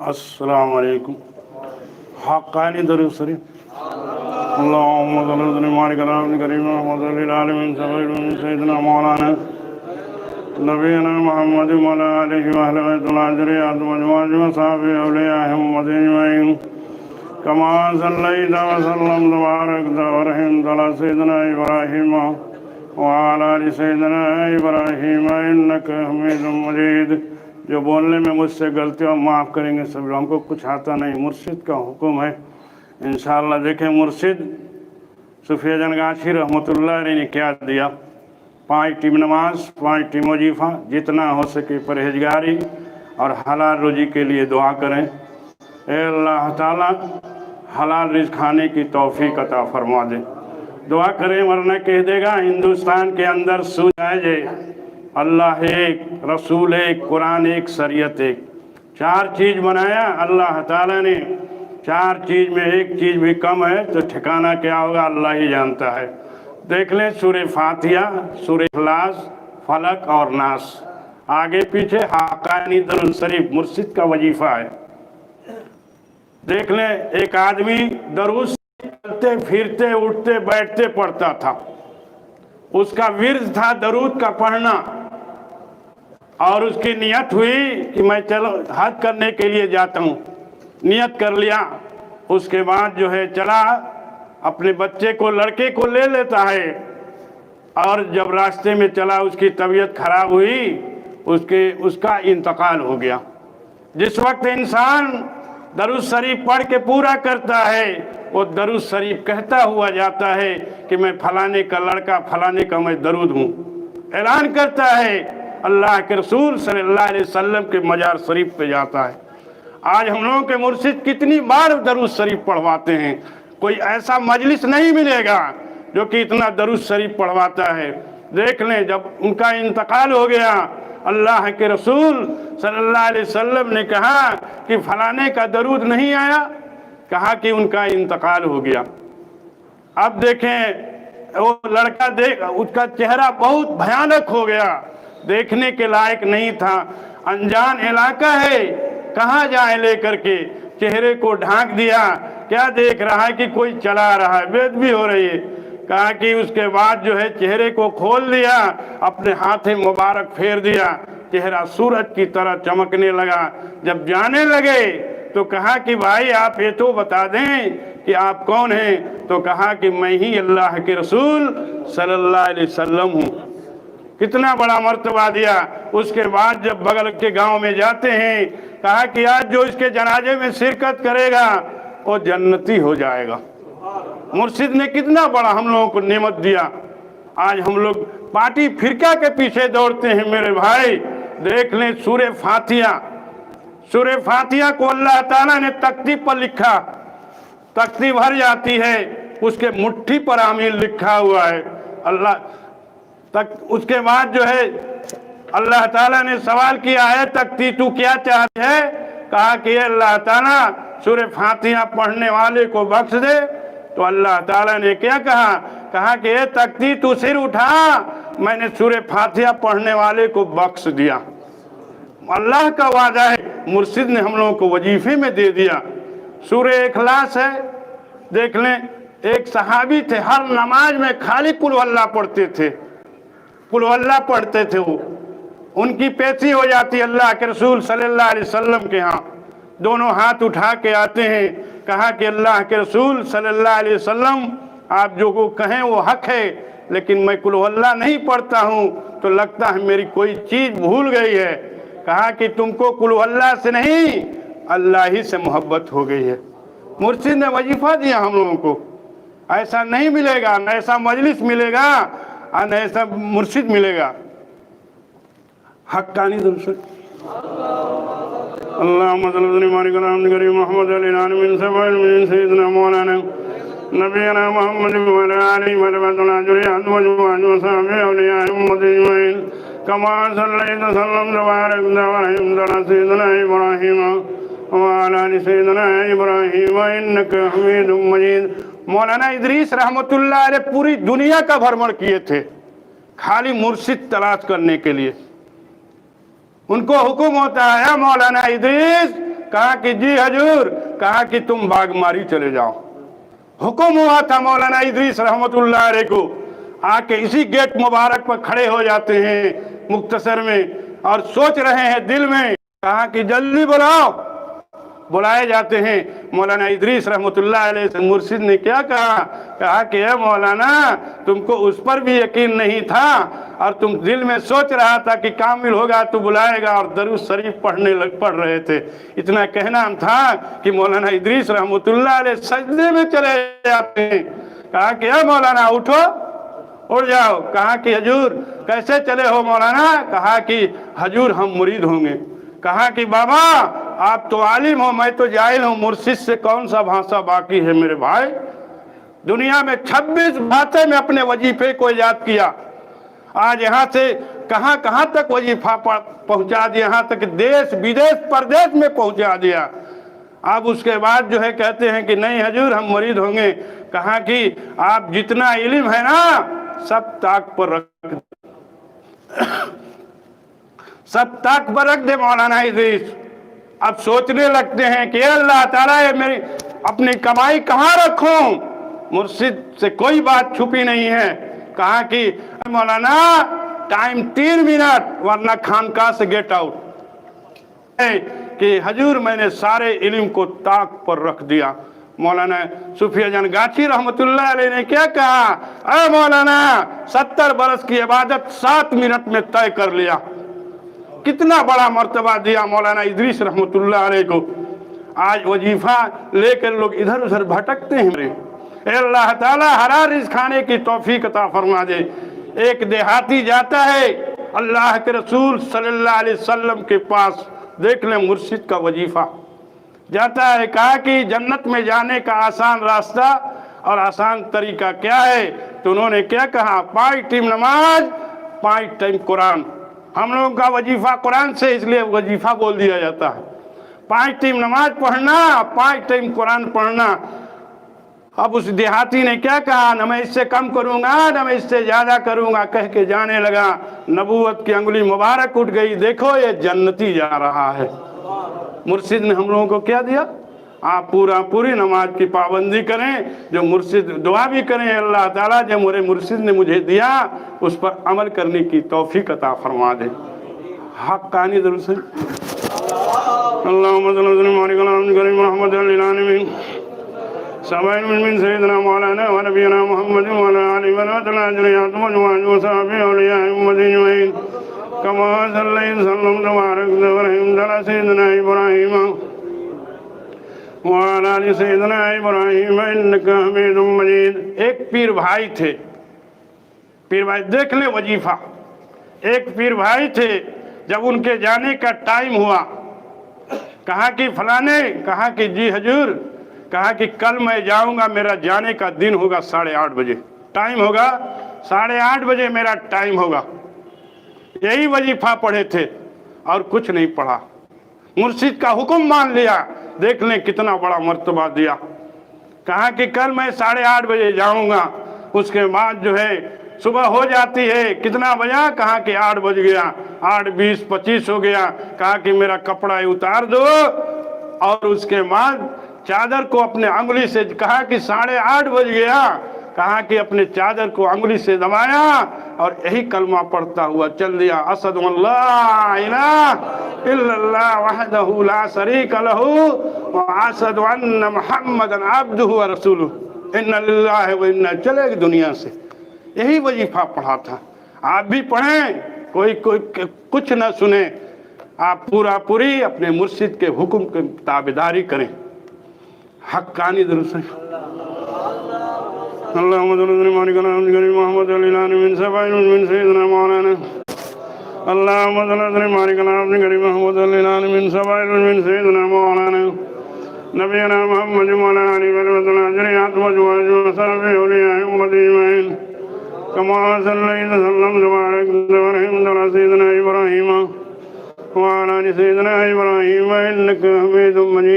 السلام علیکم. حقانی درود شریف. اللهم صل وسلم وبارك على عبدك الكريم محمد العالمين سيدنا مولانا نبينا محمد وعلى آله وأهل بيت الذريات وأزواجه وصحبه أولياء محمد أجمعين كما صليت وسلمت وباركت ورحمت على سيدنا إبراهيم وعلى آل سيدنا إبراهيم إنك حميد مجيد. جو بولنے میں مجھ سے غلطیاں معاف کریں گے سب. ہم کو کچھ آتا نہیں. مرشد کا حکم ہے انشاءاللہ. دیکھیں مرشد صوفیہ جنگاشی رحمۃ اللہ علیہ نے کیا دیا. 5 ٹیم نماز، 5 ٹیم وظیفہ، جتنا ہو سکے پرہیزگاری اور حلال روزی کے لیے دعا کریں. اے اللہ تعالیٰ حلال رزق کھانے کی توفیق عطا فرما دے. دعا کریں ورنہ کہہ دے گا ہندوستان کے اندر سود ہے. اللہ ایک، رسول ایک، قرآن ایک، شریعت ایک. 4 چیز بنایا اللہ تعالیٰ نے. 4 چیز میں ایک چیز بھی کم ہے تو ٹھکانہ کیا ہوگا اللہ ہی جانتا ہے. دیکھ لیں سورہ فاتحہ، سورہ اخلاص، فلق اور ناس. آگے پیچھے حقانی درود شریف مرشد کا وظیفہ ہے. دیکھ لیں ایک آدمی درود چلتے پھرتے اٹھتے بیٹھتے پڑھتا تھا. اس کا ورد تھا درود کا پڑھنا. اور اس کی نیت ہوئی کہ میں چلو حج کرنے کے لیے جاتا ہوں. نیت کر لیا. اس کے بعد جو ہے چلا اپنے بچے کو، لڑکے کو لے لیتا ہے. اور جب راستے میں چلا اس کی طبیعت خراب ہوئی، اس کا انتقال ہو گیا. جس وقت انسان درود شریف پڑھ کے پورا کرتا ہے وہ درود شریف کہتا ہوا جاتا ہے کہ میں فلانے کا لڑکا، فلانے کا میں درود ہوں. اعلان کرتا ہے. اللہ کے رسول صلی اللہ علیہ وسلم کے مزار شریف پہ جاتا ہے. آج ہم لوگوں کے مرشد کتنی بار درود شریف پڑھواتے ہیں. کوئی ایسا مجلس نہیں ملے گا جو کہ اتنا درود شریف پڑھواتا ہے. دیکھ لیں جب ان کا انتقال ہو گیا، اللہ کے رسول صلی اللہ علیہ وسلم نے کہا کہ فلانے کا درود نہیں آیا. کہا کہ ان کا انتقال ہو گیا. اب دیکھیں وہ لڑکا اس کا چہرہ بہت بھیانک ہو گیا، دیکھنے کے لائق نہیں تھا. انجان علاقہ ہے، کہاں جائیں لے کر کے. چہرے کو ڈھانک دیا. کیا دیکھ رہا ہے کہ کوئی چلا رہا ہے، بید بھی ہو رہی ہے. کہا کہ اس کے بعد جو ہے چہرے کو کھول دیا، اپنے ہاتھ مبارک پھیر دیا. چہرہ سورج کی طرح چمکنے لگا. جب جانے لگے تو کہا کہ بھائی آپ یہ تو بتا دیں کہ آپ کون ہیں. تو کہا کہ میں ہی اللہ کے رسول صلی اللہ علیہ وسلم ہوں. کتنا بڑا مرتبہ دیا. اس کے بعد جب بغل کے گاؤں میں جاتے ہیں، کہا کہ آج جو اس کے جنازے میں شرکت کرے گا وہ جنتی ہو جائے گا. مرشد نے کتنا بڑا ہم لوگوں کو نعمت دیا. آج ہم لوگ پارٹی فرقہ کے پیچھے دوڑتے ہیں. میرے بھائی دیکھ لیں سورہ فاتحہ. سورہ فاتحہ کو اللہ تعالیٰ نے تختی پر لکھا. تختی بھر جاتی ہے، اس کے مٹھی پر آمین لکھا ہوا ہے. اس کے بعد جو ہے اللہ تعالیٰ نے سوال کیا ہے تختی تو کیا چاہتے ہے. کہا کہ اللہ تعالیٰ سورہ فاتحہ پڑھنے والے کو بخش دے. تو اللہ تعالیٰ نے کیا کہا کہ اے تختی تو سر اٹھا، میں نے سورہ فاتحہ پڑھنے والے کو بخش دیا. اللہ کا وعدہ ہے. مرشد نے ہم لوگوں کو وظیفے میں دے دیا. سورہ اخلاص ہے. دیکھ لیں ایک صحابی تھے، ہر نماز میں خالی قل ہو اللہ پڑھتے تھے. قل ہو اللہ پڑھتے تھے. وہ ان کی پیشی ہو جاتی اللہ کے رسول صلی اللہ علیہ وسلم کے ہاں. دونوں ہاتھ اٹھا کے آتے ہیں. کہا کہ اللہ کے رسول صلی اللہ علیہ وسلم آپ جو کو کہیں وہ حق ہے، لیکن میں قل ہو اللہ نہیں پڑھتا ہوں تو لگتا ہے میری کوئی چیز بھول گئی ہے. کہا کہ تم کو قل ہو اللہ سے نہیں اللہ ہی سے محبت ہو گئی ہے. مرشد نے وظیفہ دیا ہم لوگوں کو. ایسا نہیں ملے گا، نہ ایسا مجلس ملے گا اور نہ ایسا مرشد ملے گا. حقانی درود. اللهم صل وسلم وبارك على عبدك الكريم محمد العالمين سيدنا مولانا نبينا محمد وعلى آله وصحبه وسلم أولياء محمد أجمعين كما صليت وسلمت وباركت ورحمت على سيدنا إبراهيم وعلى آل سيدنا إبراهيم إنك حميد مجيد. مولانا ادریس رحمت اللہ علیہ پوری دنیا کا بھرمڑ کیے تھے خالی مرشد تلاش کرنے کے لیے. ان کو حکم ہوتا ہے مولانا ادریس کہا کہ جی حضور، کہا کہ تم باغماری چلے جاؤ۔ حکم ہوا تھا مولانا ادریس رحمت اللہ علیہ کو، آ کے اسی گیٹ مبارک پر کھڑے ہو جاتے ہیں مختصر میں، اور سوچ رہے ہیں دل میں، کہا کہ جلدی بلاؤ۔ بلائے جاتے ہیں مولانا ادریس رحمت اللہ علیہ سے۔ مرشد نے کیا کہا؟ کہا کہ اے مولانا، تم کو اس پر بھی یقین نہیں تھا اور تم دل میں سوچ رہا تھا کہ کامل ہوگا تو بلائے گا، اور درود شریف پڑھ رہے تھے۔ اتنا کہنا تھا کہ مولانا ادریس رحمت اللہ علیہ سجدے میں چلے جاتے ہیں۔ کہا کہ اے مولانا اٹھو، اٹھ جاؤ۔ کہا کہ حضور کیسے چلے ہو مولانا؟ کہا کہ حضور ہم مرید ہوں گے۔ کہا کہ بابا آپ تو عالم ہو، میں تو جاہل ہوں، مرشد سے کون سا بھاشا باقی ہے میرے بھائی؟ دنیا میں 26 بھاشا میں اپنے وظیفے کو ایجاد کیا۔ آج یہاں سے کہاں کہاں تک وظیفہ پہنچا دیا، یہاں تک دیش بدیش پردیش میں پہنچا دیا۔ اب اس کے بعد جو ہے کہتے ہیں کہ نہیں حضور ہم مرید ہوں گے۔ کہا کہ آپ جتنا علم ہے نا سب طاق پر رکھ دے مولانا ادریس۔ اب سوچنے لگتے ہیں کہ اے اللہ تعالیٰ یہ میری اپنی کمائی کہاں رکھوں؟ مرشد سے کوئی بات چھپی نہیں ہے۔ کہا کہ مولانا ٹائم 3 منٹ ورنہ خانقاہ سے گیٹ آؤٹ، کہ حضور میں نے سارے علم کو طاق پر رکھ دیا۔ مولانا صوفیہ جان گاچھی رحمت اللہ علیہ نے کیا کہا؟ اے مولانا 70 برس کی عبادت 7 منٹ میں طے کر لیا۔ کتنا بڑا مرتبہ دیا مولانا ادریس رحمت اللہ علیہ کو۔ آج وظیفہ لے کر لوگ ادھر ادھر بھٹکتے ہیں۔ اے اللہ تعالیٰ حلال رزق کھانے کی توفیق عطا فرما دے۔ ایک دیہاتی جاتا ہے اللہ کے رسول صلی اللہ علیہ وسلم کے پاس، دیکھ لیں مرشد کا وظیفہ، جاتا ہے۔ کہا کہ جنت میں جانے کا آسان راستہ اور آسان طریقہ کیا ہے؟ تو انہوں نے کیا کہا؟ 5 ٹائم نماز، 5 ٹائم قرآن۔ ہم لوگوں کا وظیفہ قرآن سے اس لیے وظیفہ بول دیا جاتا ہے۔ 5 ٹائم نماز پڑھنا، 5 ٹائم قرآن پڑھنا۔ اب اس دیہاتی نے کیا کہا؟ نہ میں اس سے کم کروں گا نہ میں اس سے زیادہ کروں گا، کہہ کے جانے لگا۔ نبوت کی انگلی مبارک اٹھ گئی، دیکھو یہ جنتی جا رہا ہے۔ مرشد نے ہم لوگوں کو کیا دیا؟ آپ پوری نماز کی پابندی کریں، جو مرشد دعا بھی کریں اللہ تعالیٰ جو میرے مرشد نے مجھے دیا اس پر عمل کرنے کی توفیق عطا فرما دے۔ حقانی درود سے اللہم صلی اللہ علیہ محمد العالمین سبعین من سیدنا مولانا و نبینا محمد و علی ولاتنا جریات مجموعات و صحابی اولیاء امدین وعین کما صلی اللہ وسلم تبارک ورحمت اللہ سیدنا ابراہیم وعلی آل سیدنا ابراہیم انکا حمید مجید۔ ایک پیر بھائی تھے، پیر بھائی دیکھ لیں وظیفہ، ایک پیر بھائی تھے، جب ان کے جانے کا ٹائم ہوا کہا کہ فلانے، کہا کہ جی حضور، کہا کہ کل میں جاؤں گا، میرا جانے کا دن ہوگا 8:30 بجے، ٹائم ہوگا 8:30 بجے میرا ٹائم ہوگا۔ یہی وظیفہ پڑھے تھے اور کچھ نہیں پڑھا، مرشد کا حکم مان لیا۔ دیکھ لیں کتنا بڑا مرتبہ دیا۔ کہا کہ کل میں 8:30 بجے جاؤں گا۔ اس کے بعد جو ہے صبح ہو جاتی ہے، کتنا بجا؟ کہا کہ 8 بج گیا، 8:20 25 ہو گیا۔ کہا کہ میرا کپڑا اتار دو، اور اس کے بعد چادر کو اپنے انگلی سے، کہا کہ 8:30 بج گیا، کہا کہ اپنے چادر کو انگلی سے دبایا اور یہی کلمہ پڑھتا ہوا چل دیا، اشہد ان لا الہ الا اللہ وحدہ لا شریک لہ واشہد ان محمدا عبدہ ورسولہ انا للہ و انا، چلے گی دنیا سے۔ یہی وظیفہ پڑھا تھا۔ آپ بھی پڑھیں، کوئی کچھ نہ سنیں، آپ پوری اپنے مرشد کے حکم کی تابعداری کریں۔ حقانی درود سے اللہم صلی محمد من سبعین من سیدنا مولانا اللہم صلی من سبعین من سیدنا مولانا نبینا محمد مولانا علی ولوطنا جریات مجوج وصحبہ اولیاء امدین کما صلی اللہ وسلم تبارک ورحمت اللہ سیدنا ابراہیم وعلی سیدنا ابراہیم انکا حمید مجید۔